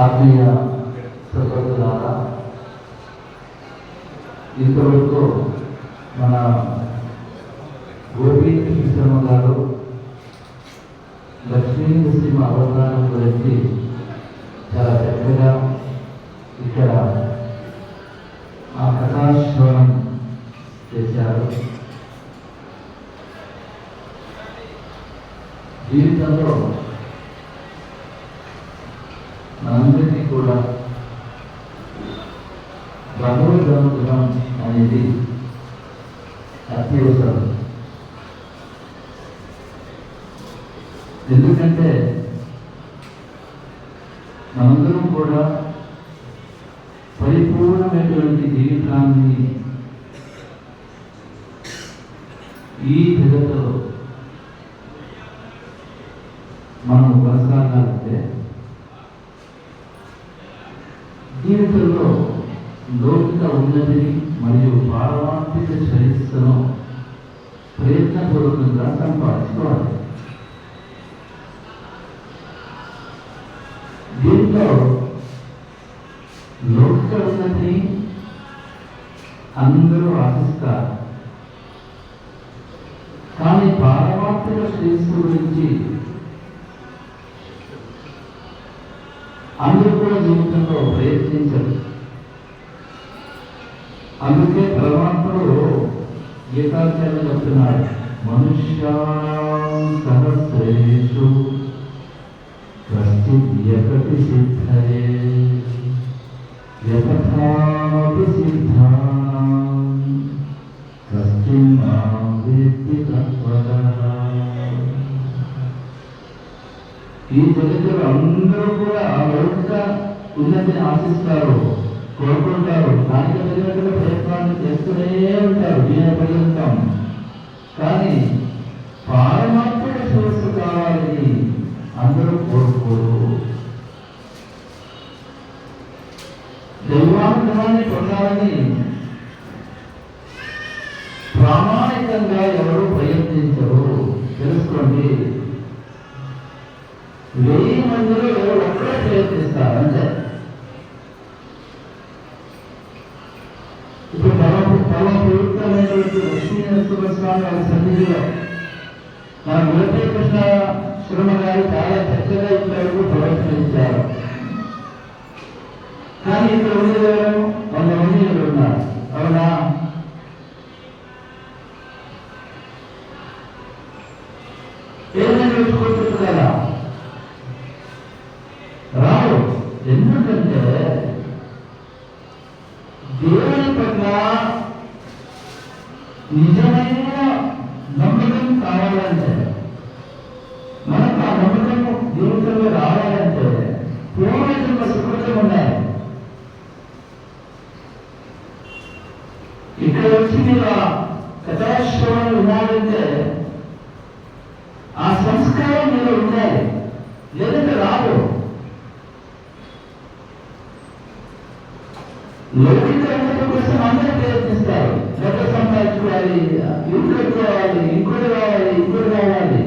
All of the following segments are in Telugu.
ఆత్మీయ సహోదరులారా, ఇంతవరకు మన గోపీ కృష్ణ గారు లక్ష్మీ నృసింహ అవతారం గురించి చాలా చక్కగా ఇక్కడ ఆ కథాశ్రవణం చేశారు. జీవితంలో మనందరికీ కూడా భగవద్గీతం అనేది అత్యవసరం. ఎందుకంటే మనందరం కూడా పరిపూర్ణమైనటువంటి జీవితాన్ని ఈ జగత్తులో మనం కొనసాగాలంటే జీవితంలో లౌకిక ఉన్నతిని మరియు పారమార్థిక శ్రేయస్సును ప్రయత్నపూర్వకంగా సంపాదించుకోవాలి. దీంట్లో లౌకిక ఉన్నతిని అందరూ ఆశిస్తారు, కానీ పారమార్థిక శ్రేయస్సు గురించి అందరూ కూడా జీవితంలో ప్రయత్నించరు. అందుకే పరమాత్ముడు గీతాచార్యులు చెప్తున్నాడు, మనుష్యాం సహస్రేషు కశ్చిద్ యతతి సిద్ధయే యతథాపి సిద్ధానాం కశ్చిన్ మాం వేత్తి తత్వతః. ఈ జగత్తులో అందరూ కూడా లౌకిక ఉన్నతిని ఆశిస్తారు, కోరుకుంటారు, దానికి తగినట్టుగా ప్రయత్నాన్ని చేస్తూనే ఉంటారు దీని పర్యంతం. కానీ పారమార్థిక శ్రేయస్సు కావాలని అందరూ కోరుకోరు. దైవానుగ్రహాన్ని పొందాలని ప్రామాణికంగా ఎవరు ప్రయత్నించరు. తెలుసుకోండి, 1000 మందిలో ఎవరు ఒక్కడే ప్రయత్నిస్తారు అంతే. ఇప్పుడు పరమ పవిత్రమైనటువంటి లక్ష్మీ నరసింహస్వామి వారి సన్నిధిలో మన గోపీ కృష్ణ శర్మ గారు చాలా చక్కగా ఇంతవరకు ప్రవర్తించారు. కానీ ఇక్కడ ఉండేవారు 100 మంది ఉన్నారు, అవునా? ఏదైనా చూసుకుంటుంది కదా, రావు. ఎందుకంటే దేవుని పట్ల నిజమైన నమ్మకం కావాలంటే, మనకు ఆ నమ్మకం జీవితంలో రావాలంటే పూర్వజన్మ సుకృతం ఉండాలి. ఇక్కడ వచ్చి మీరు కథాశ్రవణం వినాలంటే ఆ సంస్కారం మీరు ఉండాలి, లేదంటే రాదు. లౌకిక ఉన్నతం కోసం అందరూ ప్రయత్నిస్తారు, డబ్బు సంపాదించుకోవాలి, ఇల్లు కట్టుకోవాలి, ఇంకోటి కావాలి, ఇంకోటి కావాలి.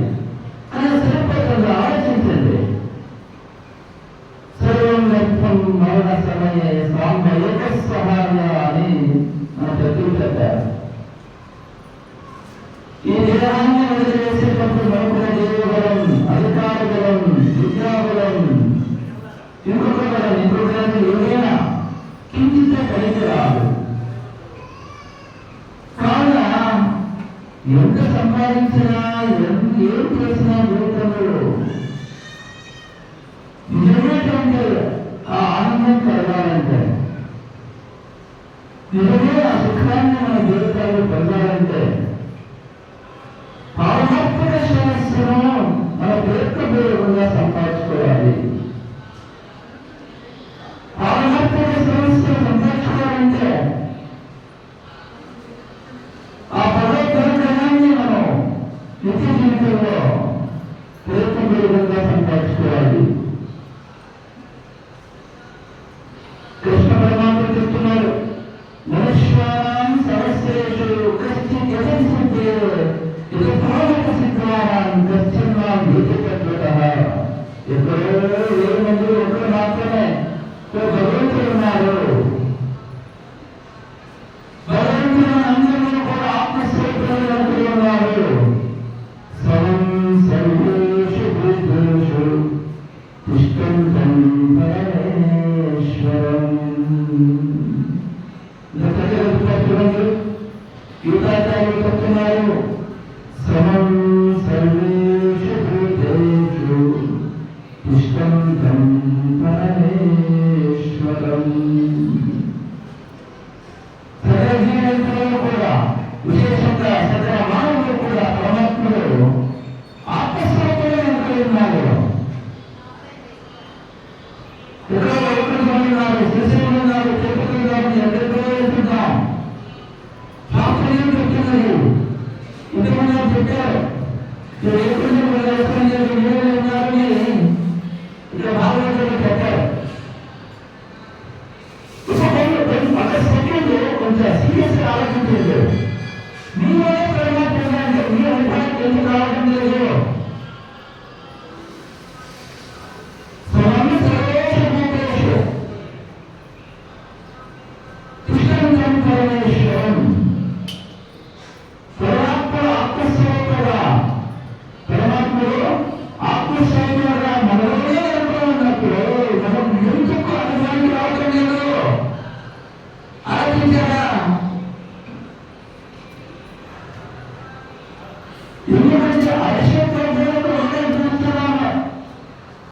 కానీ సరిపోతుంది, ఆలోచించండి. సర్వం వ్యర్థం మరణ సమయ సాంబయక సహాయ అని మన పెద్దలు చెప్పారు. ఈ దేహాన్ని వదిలివేసేటప్పుడు మనకున్న దేవబలం, అధికార బలం, విద్యాబలం, ఇంకొక బలం, ఇంకొక ఏమైనా కించిత పనికి రాదు. కావున ఎంత సంపాదించినా ఏం చేసినా జీవితంలో నిజమైనటువంటి ఆ ఆనందం కలగాలంటే, నిజమే ఆ సుఖాన్ని మన జీవితాల్లో పొందాలంటే పారమార్థిక శ్రేయస్సును మన ప్రయత్నపూర్వకంగా సంపాదించుకోవాలి. పారమార్థిక శ్రేయస్సును సంపాదించుకోవాలంటే ఆ భగవద్గీతాన్ని మనం నిత్య జీవితంలో ప్రయత్నపూర్వకంగా సంపాదించుకోవాలి. కృష్ణ పరమాత్మ చెప్తున్నారు, మనుష్యాం సహస్రేషు కశ్చిత్ యతతి తిష్టంతం పరమేశ్వరం. చూడండి, గీతాచార్యులు చెప్తున్నారు, సమం సర్వేషు భూతేషు తిష్టంతం పరమేశ్వరం. సకల జీవితంలో కూడా, విశేషంగా సకల మానవులు కూడా పరమాత్మలో ఆత్మస్వరూపంలో ఉన్నారు. ఎక్కడో ఒకటి ఉన్నారు, శ్రీశైలం ఉన్నారు, తిరుపతి ఉన్నారు, ఎక్కడికో వెళ్తున్నాం. శాస్త్రీయం చెప్తున్నారు, ఇంతకుముందు చెప్పారు, మీరు ఎక్కడ